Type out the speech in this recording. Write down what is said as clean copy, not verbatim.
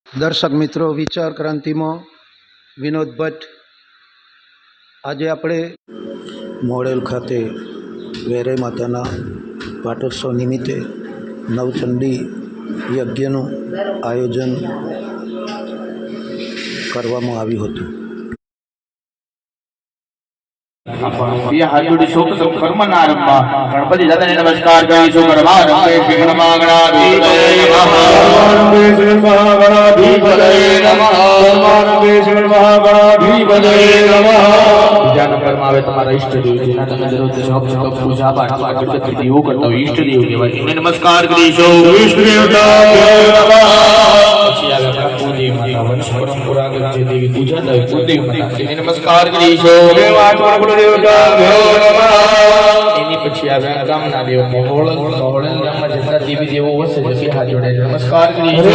દર્શક મિત્રો, વિચાર ક્રાંતિમાં વિનોદ ભટ્ટ. આજે આપણે મોડેલ ખાતે વેરાઈ માતાના પાટોત્સવ નિમિત્તે નવચંડી યજ્ઞનું આયોજન કરવામાં આવ્યું હતું. हाथ जोड़ी शोक सब कर्म नारंभ गणपति दादा ने नमस्कार करी शो कर्मारंभे श्रीगणमागणाधीपतये नमः कर्मारंभे श्रीगणमागणाधीपतये नमः कर्मारंभे श्रीगणमागणाधीपतये नमः બીજા નંબરમાં આવે તમારા ઈષ્ટદેવ જેના તમે દરરોજ જપ પૂજા પાઠ કરતા વિધિઓ કરતા હોય ઈષ્ટદેવ કહેવાય એમને નમસ્કાર કરીશો. ઈષ્ટ દેવતા નમઃ. પછી આવે આપણા કુળદેવી માતા વંશ પરંપરાગત જે દેવી પૂજા થાય કુળદેવી માતા એમને નમસ્કાર કરીશો. એની પછી આવે ગામના દેવ હોળલ ગામમાં જેટલા દેવી દેવો હશે જે હાથ જોડે નમસ્કાર કરીશો.